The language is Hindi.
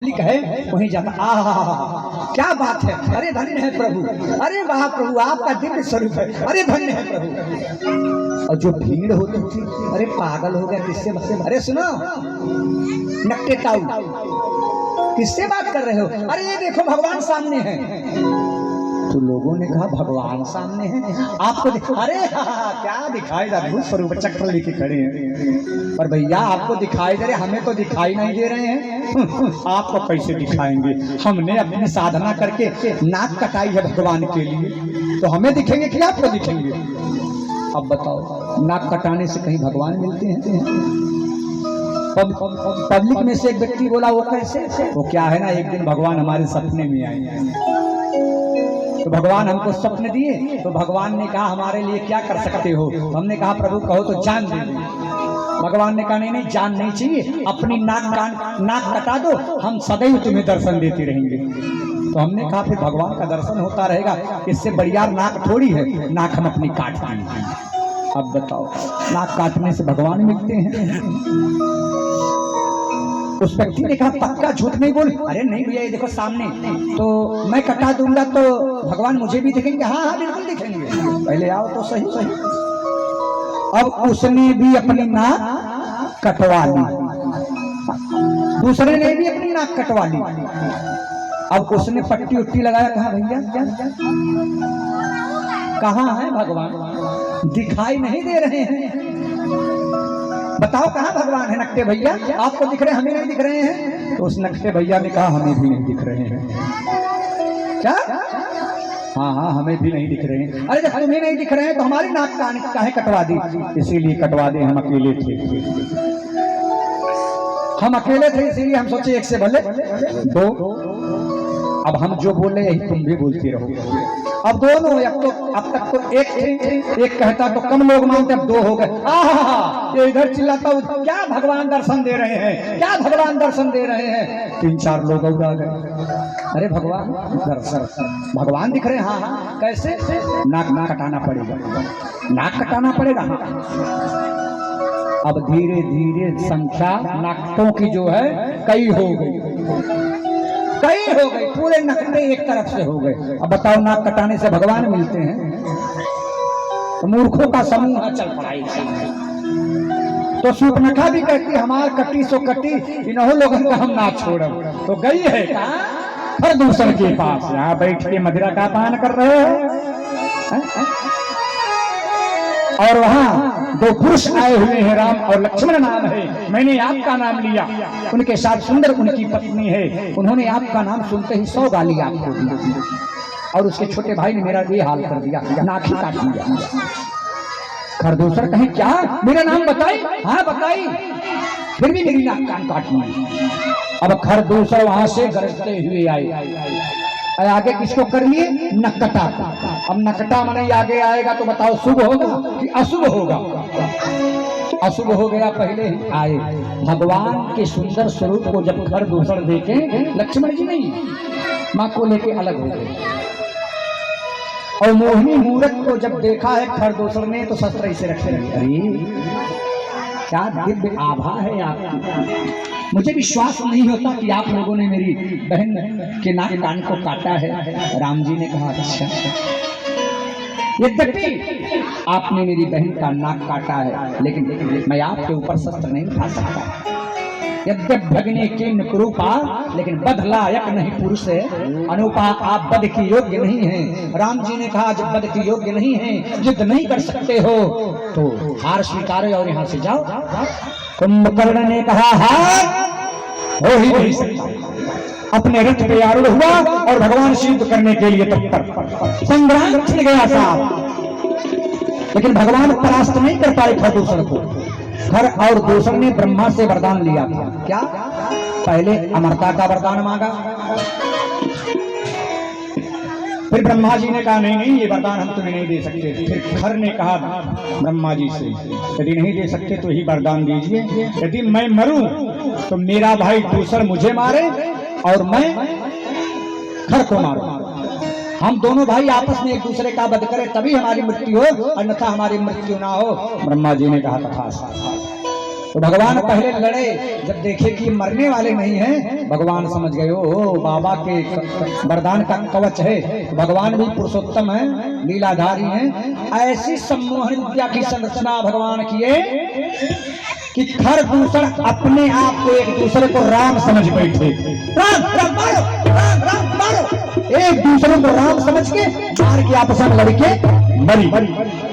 है वहीं जाता। क्या बात है, अरे धन्य है प्रभु, अरे वाह प्रभु आपका दिव्य स्वरूप है, अरे धन्य है प्रभु। और जो भीड़ होती थी, अरे पागल हो गया किससे बात, अरे सुनो नक्के टाऊ किससे बात कर रहे हो, अरे ये देखो भगवान सामने है। तो लोगों ने कहा भगवान सामने है आपको अरे क्या दिखाई दे, अद्भुत स्वरूप चक्र लेके खड़े हैं। और भैया आपको दिखाई दे रहे, हमें तो दिखाई नहीं दे रहे हैं। आपको कैसे दिखाएंगे, हमने अपनी साधना करके नाक कटाई है भगवान के लिए, तो हमें दिखेंगे कि आपको दिखेंगे। अब बताओ नाक कटाने से कहीं भगवान मिलते हैं? पब्लिक में से एक व्यक्ति बोला वो कैसे, वो क्या है ना, एक दिन भगवान हमारे सपने में आए, तो भगवान हमको स्वप्न दिए, तो भगवान ने कहा हमारे लिए क्या कर सकते हो, हमने कहा प्रभु कहो तो जान दे दो। भगवान ने कहा नहीं जान नहीं चाहिए, अपनी नाक कटा दो, हम सदैव तुम्हें दर्शन देते रहेंगे। तो हमने कहा फिर भगवान का दर्शन होता रहेगा, इससे बढ़िया नाक थोड़ी है, नाक हम अपनी काटते हैं। अब बताओ नाक काटने से भगवान मिलते हैं? उस व्यक्ति ने कहा पक्का झूठ नहीं बोल, अरे नहीं भैया ये देखो सामने, तो मैं कटा दूंगा तो भगवान मुझे भी दिखेंगे। हाँ हाँ बिल्कुल दिखेंगे, पहले आओ तो सही सही। अब उसने भी अपनी नाक कटवा ली, दूसरे ने भी अपनी नाक कटवा ली। अब उसने पट्टी उट्टी लगाया, कहा भैया क्या कहाँ है भगवान, दिखाई नहीं दे रहे हैं, बताओ कहाँ भगवान है नक्टे भैया, आपको दिख रहे हैं हमें नहीं दिख रहे हैं। तो उस नक्टे भैया ने कहा हमें भी नहीं दिख रहे हैं। क्या? हाँ हाँ हमें भी नहीं दिख रहे हैं। अरे जब हमें नहीं दिख रहे हैं तो हमारी नाक काहे कटवा दी, इसीलिए कटवा दे, हम अकेले थे, हम अकेले थे इसीलिए हम सोचे एक से भले दो। अब हम जो बोले यही तुम भी बोलती रहो। अब दोनों अब तक तो एक कहता तो कम लोग मानते, अब दो हो गए। ये इधर चिल्लाता क्या भगवान दर्शन दे रहे हैं, क्या भगवान दर्शन दे रहे हैं, 3-4 लोग और आ गए। अरे भगवान दर्शन, भगवान दिख रहे हैं। हाँ कैसे, नाक कटाना पड़ेगा, नाक कटाना पड़ेगा। अब धीरे धीरे संख्या नाकों की जो है कई हो गई, पूरे नखरे एक तरफ से हो गए। अब बताओ नाक कटाने से भगवान मिलते हैं? तो मूर्खों का समूह चल पड़ा। तो सूर्पनखा भी कहती हमार कटी सो कटी, इन्हों लोगों का हम ना छोड़। तो गई है हर दूसरे के पास, यहाँ बैठ के मदिरा का पान कर रहे हैं। और वहां 2 पुरुष आए हुए हैं, राम और लक्ष्मण नाम है, मैंने आपका नाम लिया, उनके साथ सुंदर उनकी पत्नी है, उन्होंने आपका नाम सुनते ही 100 गाली आपको दी, और उसके छोटे भाई ने मेरा ये हाल कर दिया, नाक ही काट दिया। खरदूसर कहे क्या, मेरा नाम बताई? हाँ बताई, फिर भी मेरी नाक कान काट दी। अब खरदूसर वहां से गरजते हुए आए, आगे किसको कर लिए? नकटा। अब नकटा माने आगे आएगा तो बताओ शुभ होगा कि अशुभ होगा? अशुभ हो गया, पहले ही आए। भगवान के सुंदर स्वरूप को जब खरदूसर देखे, लक्ष्मण जी नहीं माँ को लेके अलग हो गए, और मोहिनी मूरत को जब देखा है खरदूसर ने तो शस्त्र इसे रखे रहे। अरे क्या दिव्य आभा है आपकी, मुझे विश्वास नहीं होता कि आप लोगों ने मेरी बहन के नाक कान को काटा है। राम जी ने कहा अच्छा, यद्यपि आपने मेरी बहन का नाक काटा है, लेकिन मैं आपके ऊपर शस्त्र नहीं उठा सकता। यद्यप भगने के नृपा, लेकिन बध लायक नहीं पुरुष है, अनुपा आप बध की योग्य नहीं है। राम जी ने कहा जब बध की योग्य नहीं है, युद्ध नहीं कर सकते हो, तो हार स्वीकारो और यहाँ से जाओ। कुंभकर्ण ने कहा हार हो ही नहीं सकता, अपने रथ पे आरूढ़ हुआ और भगवान से युद्ध करने के लिए तत्पर, संग्राम छिड़ गया साहब, लेकिन भगवान परास्त नहीं कर पाए खरदूसर को। और दूसर ने ब्रह्मा से वरदान लिया था, क्या? पहले अमरता का वरदान मांगा, फिर ब्रह्मा जी ने कहा नहीं ये वरदान हम तुम्हें नहीं दे सकते। फिर खर ने कहा ब्रह्मा जी से यदि नहीं दे सकते तो ही वरदान दीजिए, यदि मैं मरूं तो मेरा भाई दूसर मुझे मारे और मैं खर को मारूं, हम दोनों भाई आपस में एक दूसरे का वध करें तभी हमारी मृत्यु हो, अन्यथा हमारी मृत्यु ना हो। ब्रह्मा जी ने कहा तथास्तु। तो भगवान पहले लड़े, जब देखे कि मरने वाले नहीं हैं, भगवान समझ गए ओ बाबा के वरदान का कवच है। तो भगवान भी पुरुषोत्तम है, लीलाधारी हैं। ऐसी सम्मोहन विद्या की संरचना भगवान किए कि खर दूसर अपने आप को एक दूसरे को राम समझ बैठे। राम राम मारो, राम राम मारो, एक दूसरे को राम समझ के मार के आपस में लड़के मरी।